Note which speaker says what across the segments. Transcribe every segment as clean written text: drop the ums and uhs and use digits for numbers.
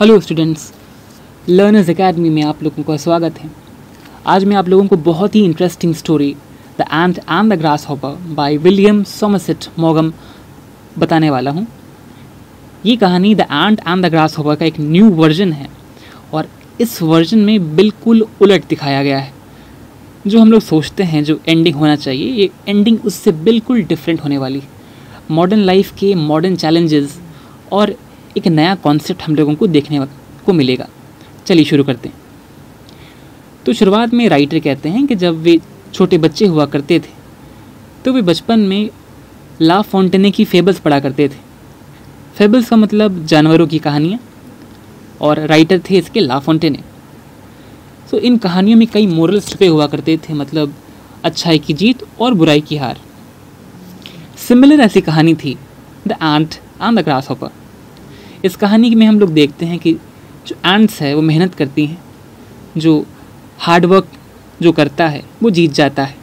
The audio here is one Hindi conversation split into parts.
Speaker 1: हेलो स्टूडेंट्स, लर्नर्स एकेडमी में आप लोगों का स्वागत है। आज मैं आप लोगों को बहुत ही interesting story the ant and the grasshopper by William Somerset मॉगम बताने वाला हूँ। ये कहानी the ant and the grasshopper का एक न्यू वर्जन है और इस वर्जन में बिल्कुल उलट दिखाया गया है। जो हम लोग सोचते हैं जो एंडिंग होना चाहिए, ये एंडिंग उससे बिल्कुल डिफरेंट होने वाली है। मॉडर्न लाइफ के मॉडर्न चैलेंजेस और एक नया कॉन्सेप्ट हम लोगों को देखने को मिलेगा। चलिए शुरू करते हैं। तो शुरुआत में राइटर कहते हैं कि जब वे छोटे बच्चे हुआ करते थे तो वे बचपन में ला फॉन्टेने की फेबल्स पढ़ा करते थे। फेबल्स का मतलब जानवरों की कहानियाँ, और राइटर थे इसके ला फॉन्टेने। तो इन कहानियों में कई मोरल्स छुपे हुआ करते थे, मतलब अच्छाई की जीत और बुराई की हार। सिमिलर ऐसी कहानी थी the ant and the grass hopper. इस कहानी में हम लोग देखते हैं कि जो एंट्स है वो मेहनत करती हैं, जो हार्ड वर्क जो करता है वो जीत जाता है,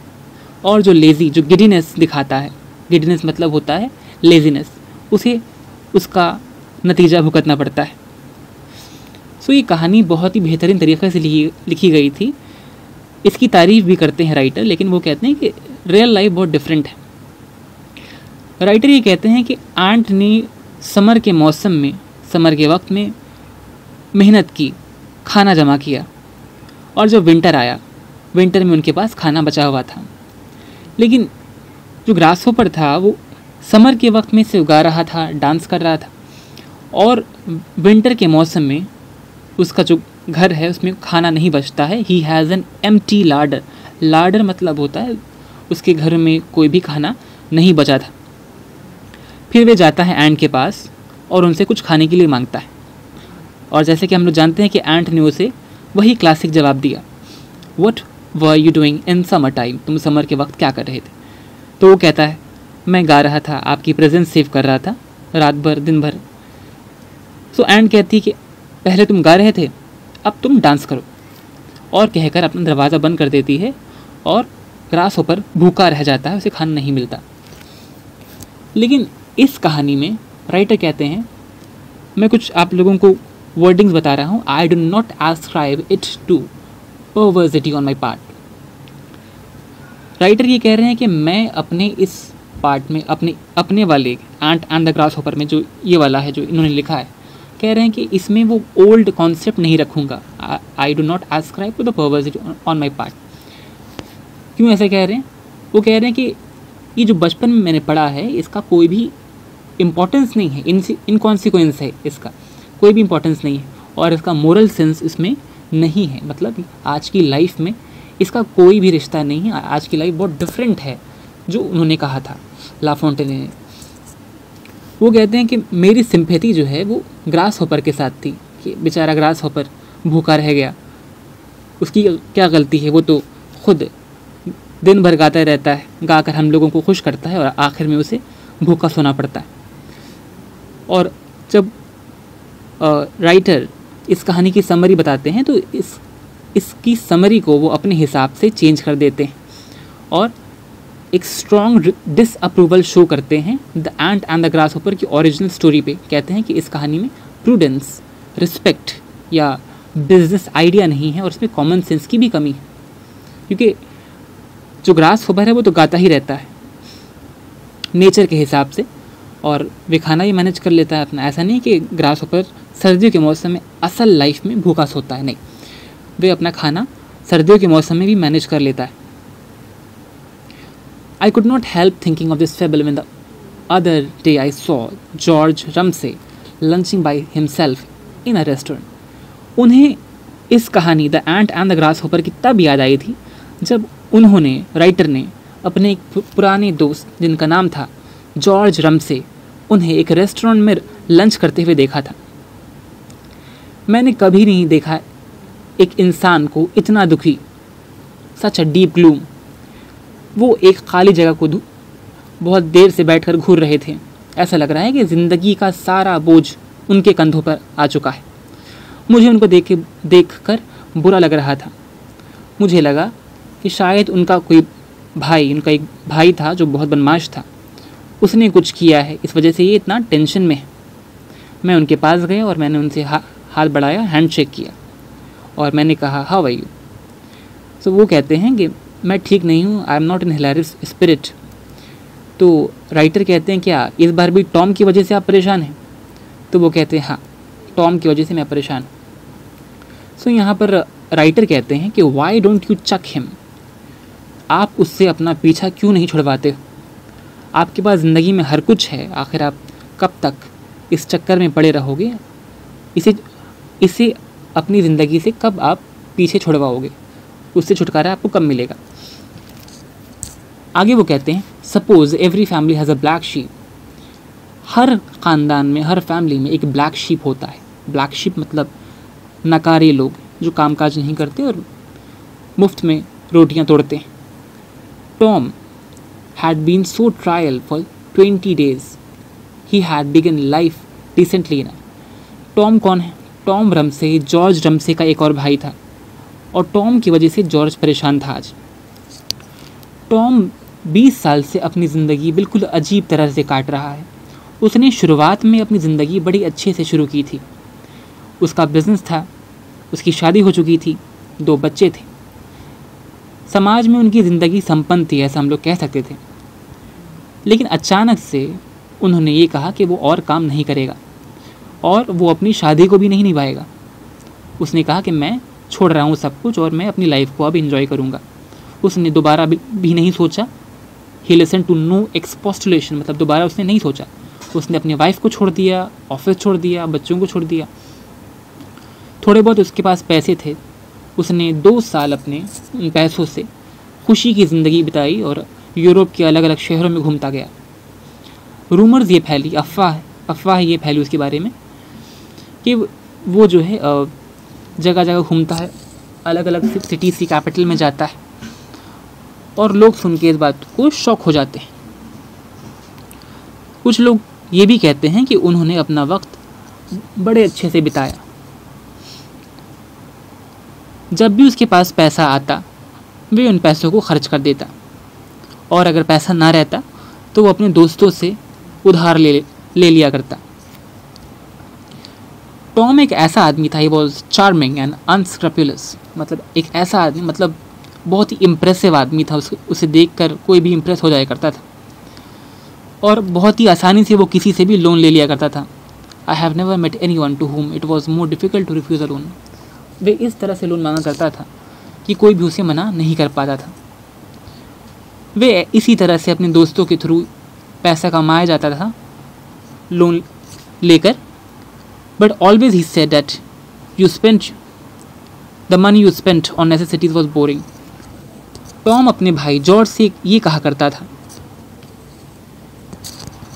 Speaker 1: और जो लेज़ी, जो गिडीनेस दिखाता है, गिडीनेस मतलब होता है लेज़ीनेस, उसे उसका नतीजा भुगतना पड़ता है। सो ये कहानी बहुत ही बेहतरीन तरीक़े से लिखी गई थी। इसकी तारीफ़ भी करते हैं राइटर, लेकिन वो कहते हैं कि रियल लाइफ बहुत डिफरेंट है। राइटर ये कहते हैं कि एंट ने समर के मौसम में, समर के वक्त में मेहनत की, खाना जमा किया, और जब विंटर आया, विंटर में उनके पास खाना बचा हुआ था। लेकिन जो ग्रास हॉपर था वो समर के वक्त में से उगा रहा था, डांस कर रहा था, और विंटर के मौसम में उसका जो घर है उसमें खाना नहीं बचता है। He has an empty larder. Larder मतलब होता है उसके घर में कोई भी खाना नहीं बचा था। फिर वे जाता है एंट के पास और उनसे कुछ खाने के लिए मांगता है, और जैसे कि हम लोग जानते हैं कि एंट ने उसे वही क्लासिक जवाब दिया, what were you doing in summer time. तुम समर के वक्त क्या कर रहे थे? तो वो कहता है, मैं गा रहा था, आपकी प्रेजेंस सेव कर रहा था रात भर, दिन भर। सो एंट कहती कि पहले तुम गा रहे थे, अब तुम डांस करो, और कहकर अपना दरवाज़ा बंद कर देती है, और ग्रास हॉपर भूखा रह जाता है, उसे खाना नहीं मिलता। लेकिन इस कहानी में राइटर कहते हैं, मैं कुछ आप लोगों को वर्डिंग्स बता रहा हूँ, I do not ascribe it to perversity on my part. Writer ये कह रहे हैं कि मैं अपने इस पार्ट में, अपने वाले एंट एंड द ग्रास हॉपर में, जो ये वाला है जो इन्होंने लिखा है, कह रहे हैं कि इसमें वो ओल्ड कॉन्सेप्ट नहीं रखूँगा। I do not ascribe to the perversity on my part. क्यों ऐसे कह रहे हैं? वो कह रहे हैं कि ये जो बचपन में मैंने पढ़ा है इसका कोई भी इम्पोर्टेंस नहीं है, इनकॉन्सिक्वेंस है, इसका कोई भी इम्पोर्टेंस नहीं है, और इसका मोरल सेंस इसमें नहीं है। मतलब आज की लाइफ में इसका कोई भी रिश्ता नहीं है। आज की लाइफ बहुत डिफरेंट है, जो उन्होंने कहा था ला फॉन्टेने ने। वो कहते हैं कि मेरी सिंपैथी जो है वो ग्रास हॉपर के साथ थी, कि बेचारा ग्रास हॉपर भूखा रह गया, उसकी क्या गलती है? वो तो खुद दिन भर गाता रहता है, गाकर हम लोगों को खुश करता है, और आखिर में उसे भूखा सोना पड़ता है। और जब राइटर इस कहानी की समरी बताते हैं तो इसकी समरी को वो अपने हिसाब से चेंज कर देते हैं, और एक स्ट्रॉन्ग डिसअप्रूवल शो करते हैं the ant and the grasshopper की ओरिजिनल स्टोरी पे। कहते हैं कि इस कहानी में प्रूडेंस, रिस्पेक्ट या बिजनेस आइडिया नहीं है, और इसमें कॉमन सेंस की भी कमी है। क्योंकि जो ग्रास हॉपर है वो तो गाता ही रहता है नेचर के हिसाब से, और वे खाना ही मैनेज कर लेता है अपना। ऐसा नहीं कि ग्रास हॉपर सर्दियों के मौसम में असल लाइफ में भूखा सोता है, नहीं, वे अपना खाना सर्दियों के मौसम में भी मैनेज कर लेता है। I could not help thinking of this fable when the other day I saw George Ramsay lunching by himself in a restaurant. उन्हें इस कहानी the ant and the grasshopper की तब याद आई थी जब उन्होंने, राइटर ने, अपने एक पुराने दोस्त जिनका नाम था जॉर्ज रमसे, उन्हें एक रेस्टोरेंट में लंच करते हुए देखा था। मैंने कभी नहीं देखा एक इंसान को इतना दुखी, सच अ डीप ग्लूम। वो एक खाली जगह को बहुत देर से बैठकर घूर रहे थे। ऐसा लग रहा है कि ज़िंदगी का सारा बोझ उनके कंधों पर आ चुका है। मुझे उनको देखकर बुरा लग रहा था। मुझे लगा कि शायद उनका एक भाई था जो बहुत बदमाश था, उसने कुछ किया है, इस वजह से ये इतना टेंशन में है। मैं उनके पास गया और मैंने उनसे हाथ बढ़ाया, हैंडशेक किया और मैंने कहा हाउ आर यू। सो वो कहते हैं कि मैं ठीक नहीं हूँ, I am not in hilarious spirit. तो राइटर कहते हैं क्या इस बार भी टॉम की वजह से आप परेशान हैं? तो वो कहते हैं हाँ, टॉम की वजह से मैं परेशान हूँ। सो यहाँ पर राइटर कहते हैं कि why don't you chuck him, आप उससे अपना पीछा क्यों नहीं छुड़वाते? आपके पास ज़िंदगी में हर कुछ है, आखिर आप कब तक इस चक्कर में पड़े रहोगे? इसे अपनी ज़िंदगी से कब आप पीछे छुड़वाओगे? उससे छुटकारा आपको कब मिलेगा? आगे वो कहते हैं suppose every family has a black sheep, हर ख़ानदान में, हर फैमिली में एक ब्लैक शीप होता है। ब्लैक शीप मतलब नकारे लोग जो कामकाज नहीं करते और मुफ्त में रोटियां तोड़ते हैं। Tom had been so trial for 20 days. He had begun life decently enough. Tom कौन है? टॉम रमसे, जॉर्ज रमसे का एक और भाई था और टॉम की वजह से जॉर्ज परेशान था आज। टॉम 20 साल से अपनी ज़िंदगी बिल्कुल अजीब तरह से काट रहा है। उसने शुरुआत में अपनी ज़िंदगी बड़ी अच्छे से शुरू की थी। उसका बिज़नेस था, उसकी शादी हो चुकी थी, 2 बच्चे थे, समाज में उनकी ज़िंदगी संपन्न थी, ऐसा हम लोग कह सकते थे। लेकिन अचानक से उन्होंने ये कहा कि वो और काम नहीं करेगा और वो अपनी शादी को भी नहीं निभाएगा। उसने कहा कि मैं छोड़ रहा हूँ सब कुछ और मैं अपनी लाइफ को अब इंजॉय करूँगा। उसने दोबारा भी नहीं सोचा। ही लिसन टू नो एक्सपोस्टुलेशन, मतलब दोबारा उसने नहीं सोचा। उसने अपनी वाइफ को छोड़ दिया, ऑफिस छोड़ दिया, बच्चों को छोड़ दिया। थोड़े बहुत उसके पास पैसे थे, उसने 2 साल अपने उन पैसों से खुशी की ज़िंदगी बिताई और यूरोप के अलग अलग शहरों में घूमता गया। रूमर्स ये फैली, अफवाह ये फैली उसके बारे में कि वो जो है जगह जगह घूमता है, अलग अलग सिटीज़ की कैपिटल में जाता है और लोग सुन के इस बात को शॉक हो जाते हैं। कुछ लोग ये भी कहते हैं कि उन्होंने अपना वक्त बड़े अच्छे से बिताया। जब भी उसके पास पैसा आता वे उन पैसों को खर्च कर देता और अगर पैसा ना रहता तो वो अपने दोस्तों से उधार ले लिया करता। टॉम एक ऐसा आदमी था, ही वॉज चार्मिंग एंड अनस्क्रप्युलस, मतलब एक ऐसा आदमी, मतलब बहुत ही इम्प्रेसिव आदमी था। उसे देखकर कोई भी इम्प्रेस हो जाया करता था और बहुत ही आसानी से वो किसी से भी लोन ले लिया करता था। I have never met anyone to whom it was more difficult to refuse a loan. वे इस तरह से लोन मांगा करता था कि कोई भी उसे मना नहीं कर पाता था। वे इसी तरह से अपने दोस्तों के थ्रू पैसा कमाया जाता था लोन लेकर। But always he said that you spent the money you spent on necessities was boring. Tom अपने भाई जॉर्ज से ये कहा करता था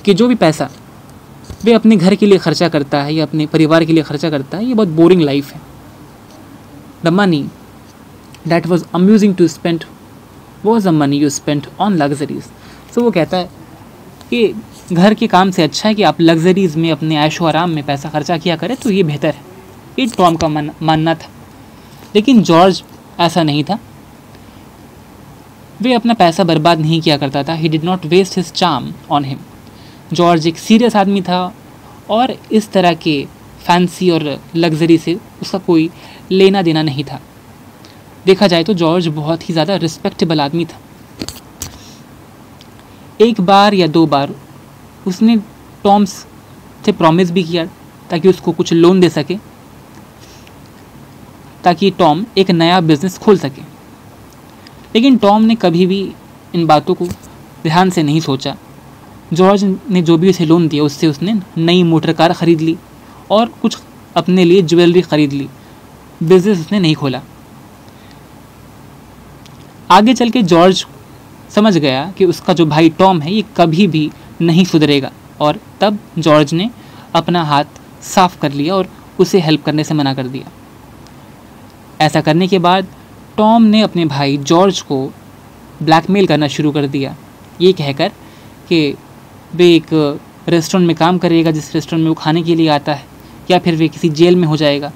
Speaker 1: कि जो भी पैसा वे अपने घर के लिए खर्चा करता है या अपने परिवार के लिए खर्चा करता है, ये बहुत बोरिंग लाइफ है। The money that was amusing to spend was the money you spent on luxuries. तो वो कहता है कि घर के काम से अच्छा है कि आप लग्जरीज़ में, अपने ऐशो आराम में पैसा खर्चा किया करें, तो ये बेहतर है। ये टॉम का मानना था। लेकिन जॉर्ज ऐसा नहीं था। वे अपना पैसा बर्बाद नहीं किया करता था। He did not waste his charm on him. George एक सीरियस आदमी था और इस तरह के फैंसी और लग्जरी से उसका कोई लेना देना नहीं था। देखा जाए तो जॉर्ज बहुत ही ज़्यादा रिस्पेक्टेबल आदमी था। एक बार या 2 बार उसने टॉम से प्रॉमिस भी किया ताकि उसको कुछ लोन दे सके, ताकि टॉम एक नया बिजनेस खोल सके। लेकिन टॉम ने कभी भी इन बातों को ध्यान से नहीं सोचा। जॉर्ज ने जो भी उसे लोन दिया उससे उसने नई मोटर कार ख़रीद ली और कुछ अपने लिए ज्वेलरी ख़रीद ली। बिजनेस उसने नहीं खोला। आगे चल के जॉर्ज समझ गया कि उसका जो भाई टॉम है ये कभी भी नहीं सुधरेगा और तब जॉर्ज ने अपना हाथ साफ कर लिया और उसे हेल्प करने से मना कर दिया। ऐसा करने के बाद टॉम ने अपने भाई जॉर्ज को ब्लैकमेल करना शुरू कर दिया, ये कहकर कि वे एक रेस्टोरेंट में काम करेगा जिस रेस्टोरेंट में वो खाने के लिए आता है, या फिर वे किसी जेल में हो जाएगा,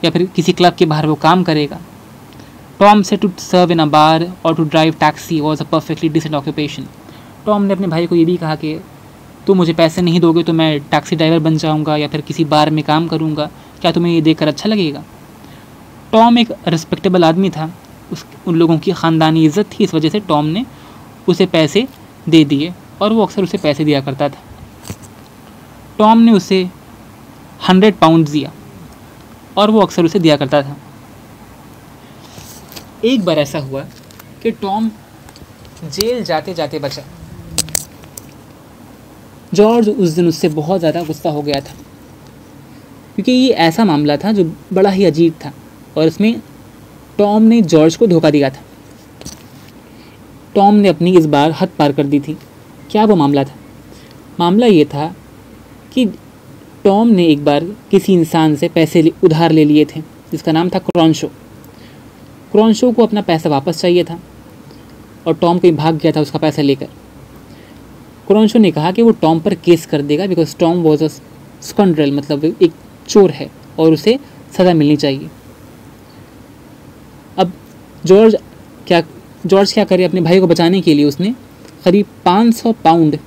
Speaker 1: या फिर किसी क्लब के बाहर वो काम करेगा। टॉम से to serve in a bar और to drive taxi was a perfectly decent occupation. Tom ने अपने भाई को ये भी कहा कि तुम मुझे पैसे नहीं दोगे तो मैं टैक्सी ड्राइवर बन जाऊँगा या फिर किसी बार में काम करूँगा, क्या तुम्हें ये देखकर अच्छा लगेगा? टॉम एक रिस्पेक्टेबल आदमी था, उन लोगों की ख़ानदानी इज़्ज़त थी, इस वजह से टॉम ने उसे पैसे दे दिए और वो अक्सर उसे पैसे दिया करता था। टॉम ने उसे 100 पाउंड दिया और वो अक्सर उसे दिया करता था। एक बार ऐसा हुआ कि टॉम जेल जाते जाते बचा। जॉर्ज उस दिन उससे बहुत ज़्यादा गुस्सा हो गया था, क्योंकि ये ऐसा मामला था जो बड़ा ही अजीब था और इसमें टॉम ने जॉर्ज को धोखा दिया था। टॉम ने अपनी इस बार हद पार कर दी थी। क्या वो मामला था? मामला ये था कि टॉम ने एक बार किसी इंसान से पैसे उधार ले लिए थे, जिसका नाम था क्रॉनशो। क्रॉनशो को अपना पैसा वापस चाहिए था और टॉम कहीं भाग गया था उसका पैसा लेकर। क्रॉनशो ने कहा कि वो टॉम पर केस कर देगा, बिकॉज टॉम वॉज अ स्कंड्रेल, मतलब एक चोर है और उसे सज़ा मिलनी चाहिए। अब जॉर्ज क्या करे? अपने भाई को बचाने के लिए उसने करीब 500 पाउंड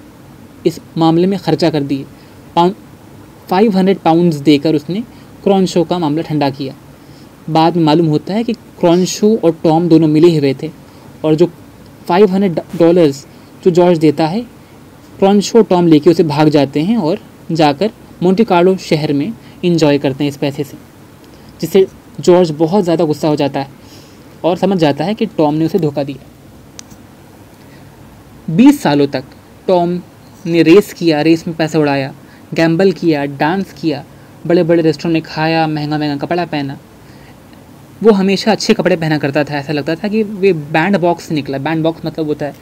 Speaker 1: इस मामले में ख़र्चा कर दिए। 500 पाउंड्स देकर उसने क्रॉनशो का मामला ठंडा किया। बाद में मालूम होता है कि क्रॉनशो और टॉम दोनों मिले हुए थे और जो $500 जो जॉर्ज देता है, क्रॉनशो टॉम लेके उसे भाग जाते हैं और जाकर मोंटे कार्लो शहर में इंजॉय करते हैं इस पैसे से, जिससे जॉर्ज बहुत ज़्यादा गुस्सा हो जाता है और समझ जाता है कि टॉम ने उसे धोखा दिया। 20 सालों तक टॉम ने रेस किया, रेस में पैसा उड़ाया, गैम्बल किया, डांस किया, बड़े बड़े रेस्टोरेंट में खाया, महंगा महंगा कपड़ा पहना। वो हमेशा अच्छे कपड़े पहना करता था, ऐसा लगता था कि वे बैंड बॉक्स से निकला। बैंड बॉक्स मतलब होता है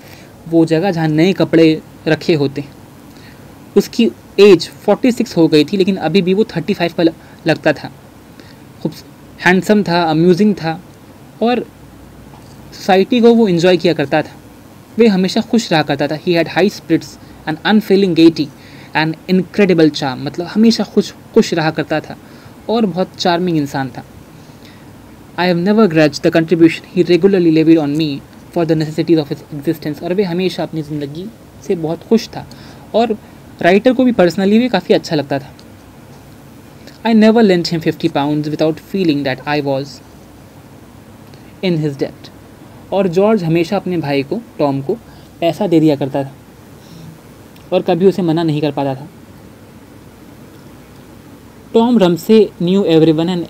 Speaker 1: वो जगह जहाँ नए कपड़े रखे होते हैं। उसकी एज 46 हो गई थी, लेकिन अभी भी वो 35 पर लगता था। खूब हैंडसम था, अम्यूजिंग था और सोसाइटी को वो इन्जॉय किया करता था। वे हमेशा खुश रहा करता था। He had high spirits and unfailing gaiety and incredible charm, मतलब हमेशा खुश रहा करता था और बहुत चार्मिंग इंसान था। I have never grudge the contribution he regularly levied on me for the necessities of his existence. और वे हमेशा अपनी ज़िंदगी से बहुत खुश था और राइटर को भी पर्सनली भी काफ़ी अच्छा लगता था। I never lent him 50 pounds without feeling that I was in his debt. और जॉर्ज हमेशा अपने भाई को, टॉम को, पैसा दे दिया करता था और कभी उसे मना नहीं कर पाता था। Tom Ramsay knew everyone and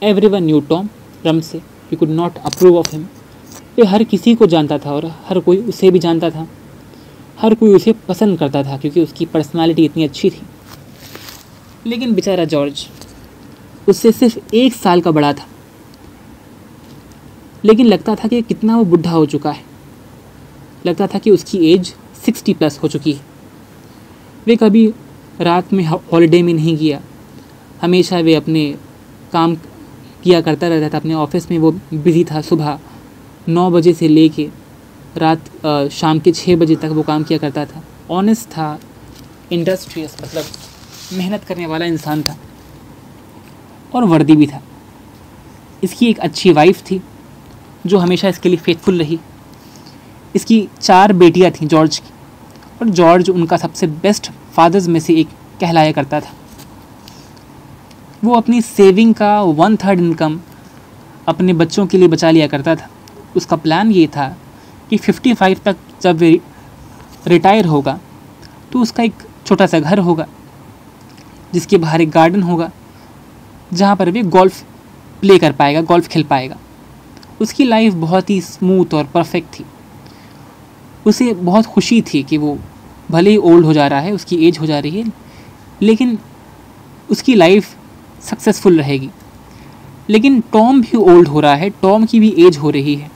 Speaker 1: everyone knew Tom Ramsay. He could not approve of him. ये हर किसी को जानता था और हर कोई उसे भी जानता था। हर कोई उसे पसंद करता था क्योंकि उसकी पर्सनालिटी इतनी अच्छी थी। लेकिन बेचारा जॉर्ज उससे सिर्फ 1 साल का बड़ा था, लेकिन लगता था कि कितना वो बुढ़ा हो चुका है। लगता था कि उसकी एज 60 प्लस हो चुकी है। वे कभी रात में हॉलिडे में नहीं गया। हमेशा वे अपने काम किया करता रहता था। अपने ऑफिस में वो बिज़ी था। सुबह 9 बजे से लेके रात शाम के 6 बजे तक वो काम किया करता था। ऑनेस्ट था, इंडस्ट्रियस, मतलब मेहनत करने वाला इंसान था और वर्दी भी था। इसकी एक अच्छी वाइफ थी जो हमेशा इसके लिए फेथफुल रही। इसकी 4 बेटियां थीं जॉर्ज की, और जॉर्ज उनका सबसे बेस्ट फादर्स में से एक कहलाया करता था। वो अपनी सेविंग का 1/3 इनकम अपने बच्चों के लिए बचा लिया करता था। उसका प्लान ये था कि 55 तक जब वे रिटायर होगा तो उसका एक छोटा सा घर होगा जिसके बाहर एक गार्डन होगा जहाँ पर वे गोल्फ प्ले कर पाएगा, गोल्फ खेल पाएगा। उसकी लाइफ बहुत ही स्मूथ और परफेक्ट थी। उसे बहुत खुशी थी कि वो भले ही ओल्ड हो जा रहा है, उसकी एज हो जा रही है, लेकिन उसकी लाइफ सक्सेसफुल रहेगी। लेकिन टॉम भी ओल्ड हो रहा है, टॉम की भी एज हो रही है,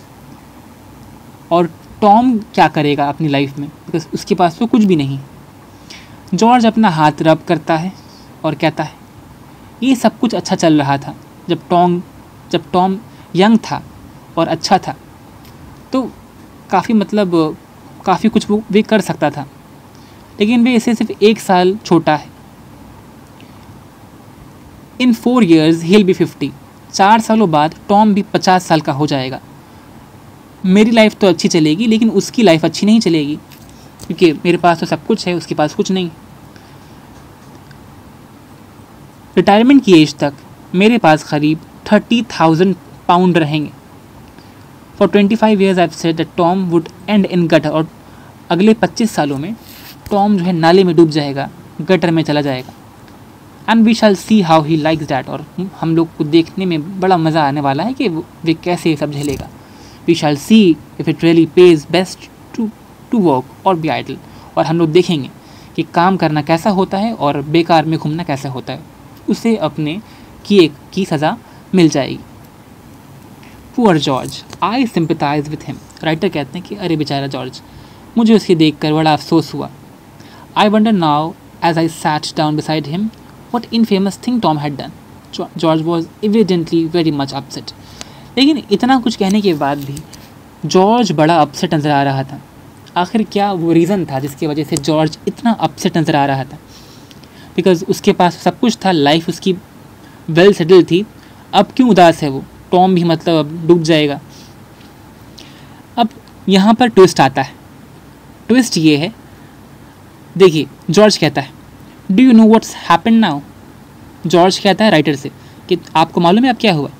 Speaker 1: और टॉम क्या करेगा अपनी लाइफ में, बिकॉज उसके पास तो कुछ भी नहीं। जॉर्ज अपना हाथ रब करता है और कहता है ये सब कुछ अच्छा चल रहा था जब टॉम यंग था और अच्छा था, तो काफ़ी कुछ वो वे कर सकता था, लेकिन वे इसे सिर्फ 1 साल छोटा है। इन 4 years he'll be 50। 4 सालों बाद टॉम भी 50 साल का हो जाएगा। मेरी लाइफ तो अच्छी चलेगी, लेकिन उसकी लाइफ अच्छी नहीं चलेगी। क्योंकि मेरे पास तो सब कुछ है, उसके पास कुछ नहीं। रिटायरमेंट की एज तक मेरे पास करीब 30,000 पाउंड रहेंगे। For 25 years I have said that Tom would and in gutter, और अगले 25 सालों में टॉम जो है नाले में डूब जाएगा, गटर में चला जाएगा। And we shall see how he likes that, और हम लोग को देखने में बड़ा मज़ा आने वाला है कि वे कैसे सब झेलेगा। We shall see if it really pays best to work or be idle, और हम लोग देखेंगे कि काम करना कैसा होता है और बेकार में घूमना कैसा होता है। उसे अपने किए की सज़ा मिल जाएगी। Poor George, I sympathise with him. Writer कहते हैं कि अरे बेचारा जॉर्ज, मुझे उसके देखकर बड़ा अफसोस हुआ। I wonder now as I sat down beside him what infamous thing Tom had done. George was evidently very much upset. लेकिन इतना कुछ कहने के बाद भी जॉर्ज बड़ा अपसेट नज़र आ रहा था। आखिर क्या वो रीज़न था जिसकी वजह से जॉर्ज इतना अपसेट नज़र आ रहा था? बिकॉज उसके पास सब कुछ था, लाइफ उसकी वेल सेटल थी। अब क्यों उदास है वो? टॉम भी मतलब अब डूब जाएगा। अब यहाँ पर ट्विस्ट आता है। ट्विस्ट ये है, देखिए जॉर्ज कहता है, do you know what's happen now? George कहता है राइटर से कि आपको मालूम है अब क्या हुआ?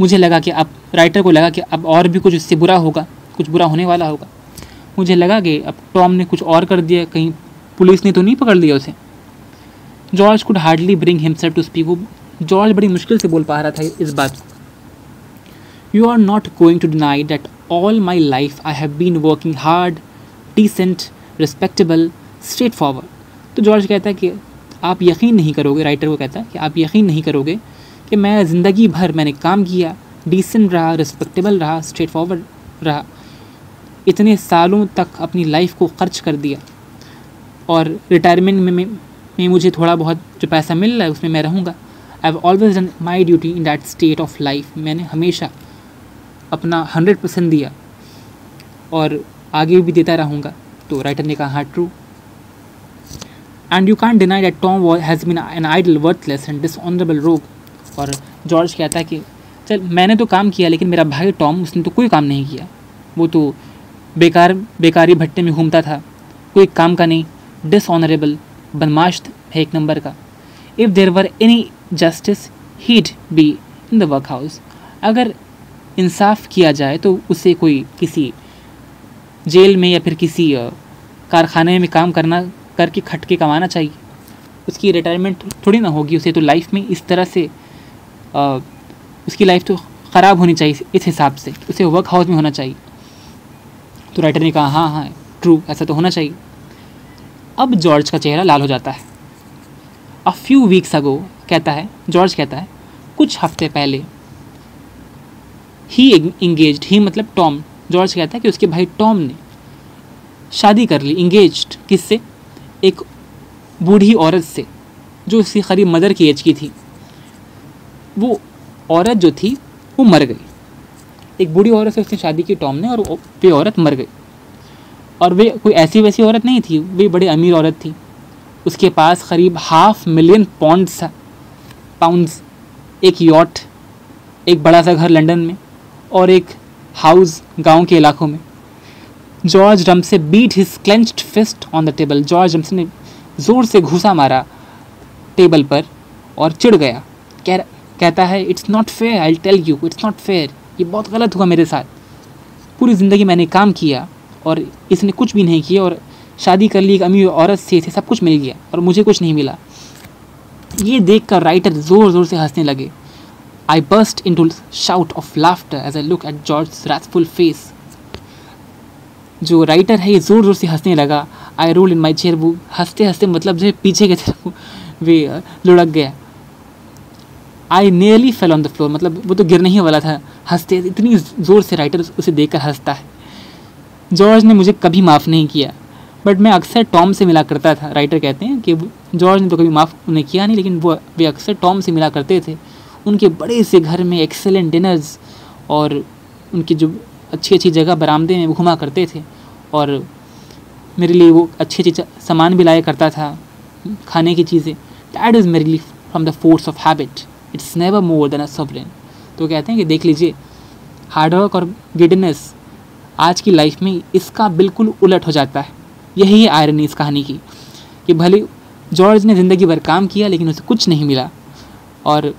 Speaker 1: मुझे लगा कि अब राइटर को लगा कि अब और भी कुछ उससे बुरा होगा, कुछ बुरा होने वाला होगा। मुझे लगा कि अब टॉम ने कुछ और कर दिया, कहीं पुलिस ने तो नहीं पकड़ लिया उसे। George could hardly bring himself to speak. वो जॉर्ज बड़ी मुश्किल से बोल पा रहा था इस बात को। You are not going to deny that all my life I have been working hard, decent, respectable, straight forward. तो जॉर्ज कहता है कि आप यकीन नहीं करोगे, राइटर को कहता है कि आप यकीन नहीं करोगे कि मैं ज़िंदगी भर मैंने काम किया, डिसेंट रहा, रिस्पेक्टेबल रहा, स्ट्रेट फॉरवर्ड रहा, इतने सालों तक अपनी लाइफ को खर्च कर दिया, और रिटायरमेंट में मुझे थोड़ा बहुत जो पैसा मिल रहा है उसमें मैं रहूँगा। I have always done my duty in that state of life. मैंने हमेशा अपना 100% दिया और आगे भी देता रहूँगा। तो राइटर ने कहा हाँ true. And you can deny that Tom has been an idle, worthless and dishonourable rogue. और जॉर्ज कहता है कि चल मैंने तो काम किया, लेकिन मेरा भाई टॉम उसने तो कोई काम नहीं किया। वो तो बेकारी भट्टे में घूमता था, कोई काम का नहीं, डिसऑनरेबल, बदमाश है एक नंबर का। If there were any justice he'd be in the work house. अगर इंसाफ किया जाए तो उसे कोई किसी जेल में या फिर किसी कारखाने में काम करके खट के कमाना चाहिए। उसकी रिटायरमेंट थोड़ी ना होगी, उसे तो लाइफ में इस तरह से उसकी लाइफ तो ख़राब होनी चाहिए इस हिसाब से, उसे वर्क हाउस में होना चाहिए। तो राइटर ने कहा हाँ हाँ ट्रू, ऐसा तो होना चाहिए। अब जॉर्ज का चेहरा लाल हो जाता है। अ फ्यू वीक्स अगो, कहता है जॉर्ज, कहता है कुछ हफ्ते पहले, ही इंगेज्ड, ही मतलब टॉम, जॉर्ज कहता है कि उसके भाई टॉम ने शादी कर ली। इंगेज्ड किससे? एक बूढ़ी औरत से जो उसकी करीब मदर की एज की थी। वो औरत जो थी वो मर गई। एक बूढ़ी औरत से उसने शादी की टॉम ने, और वे औरत मर गई। और वे कोई ऐसी वैसी औरत नहीं थी, वे बड़ी अमीर औरत थी। उसके पास करीब 500,000 पाउंड्स, एक यॉट, एक बड़ा सा घर लंदन में और एक हाउस गांव के इलाकों में। George Ramsay beat his clenched fist on the table. जॉर्ज रमसे ने ज़ोर से घूसा मारा टेबल पर और चिढ़ गया। कहता है it's not fair, I tell you it's not fair. ये बहुत गलत हुआ मेरे साथ। पूरी ज़िंदगी मैंने काम किया और इसने कुछ भी नहीं किया, और शादी कर ली एक अमीर औरत से, इसे सब कुछ मिल गया और मुझे कुछ नहीं मिला। ये देखकर राइटर ज़ोर ज़ोर से हंसने लगे। I burst into shout of laughter as I look at George wrathful face. जो राइटर है ये ज़ोर ज़ोर से हंसने लगा। I roll in my chair. वो हंसते हंसते मतलब जो है पीछे की तरफ वे लुढ़क गया। I nearly fell on the floor, मतलब वो तो गिरने ही वाला था हंसते। इतनी ज़ोर से राइटर उसे देखकर हंसता है। जॉर्ज ने मुझे कभी माफ़ नहीं किया, बट मैं अक्सर टॉम से मिला करता था। राइटर कहते हैं कि जॉर्ज ने तो कभी माफ़ उन्हें किया नहीं, लेकिन वे अक्सर टॉम से मिला करते थे। उनके बड़े से घर में एक्सेलेंट डिनर्स, और उनकी जो अच्छी अच्छी जगह बरामदे में घुमा करते थे, और मेरे लिए वो अच्छी अच्छी सामान भी लाया करता था, खाने की चीज़ें। दैट इज़ मेरे लिए from the force of habit, it's never more than a sovereign. तो कहते हैं कि देख लीजिए, हार्डवर्क और गिडनेस आज की लाइफ में इसका बिल्कुल उलट हो जाता है। यही है आयरनी इस कहानी की, कि भले जॉर्ज ने ज़िंदगी भर काम किया लेकिन उसे कुछ नहीं मिला, और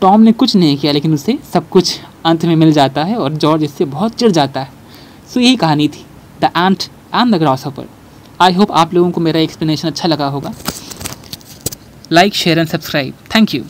Speaker 1: टॉम ने कुछ नहीं किया लेकिन उसे सब कुछ अंत में मिल जाता है, और जॉर्ज इससे बहुत चिढ़ जाता है। सो यही कहानी थी, the ant and the grasshopper. I hope आप लोगों को मेरा एक्सप्लेनेशन अच्छा लगा होगा। Like, share and subscribe. Thank you.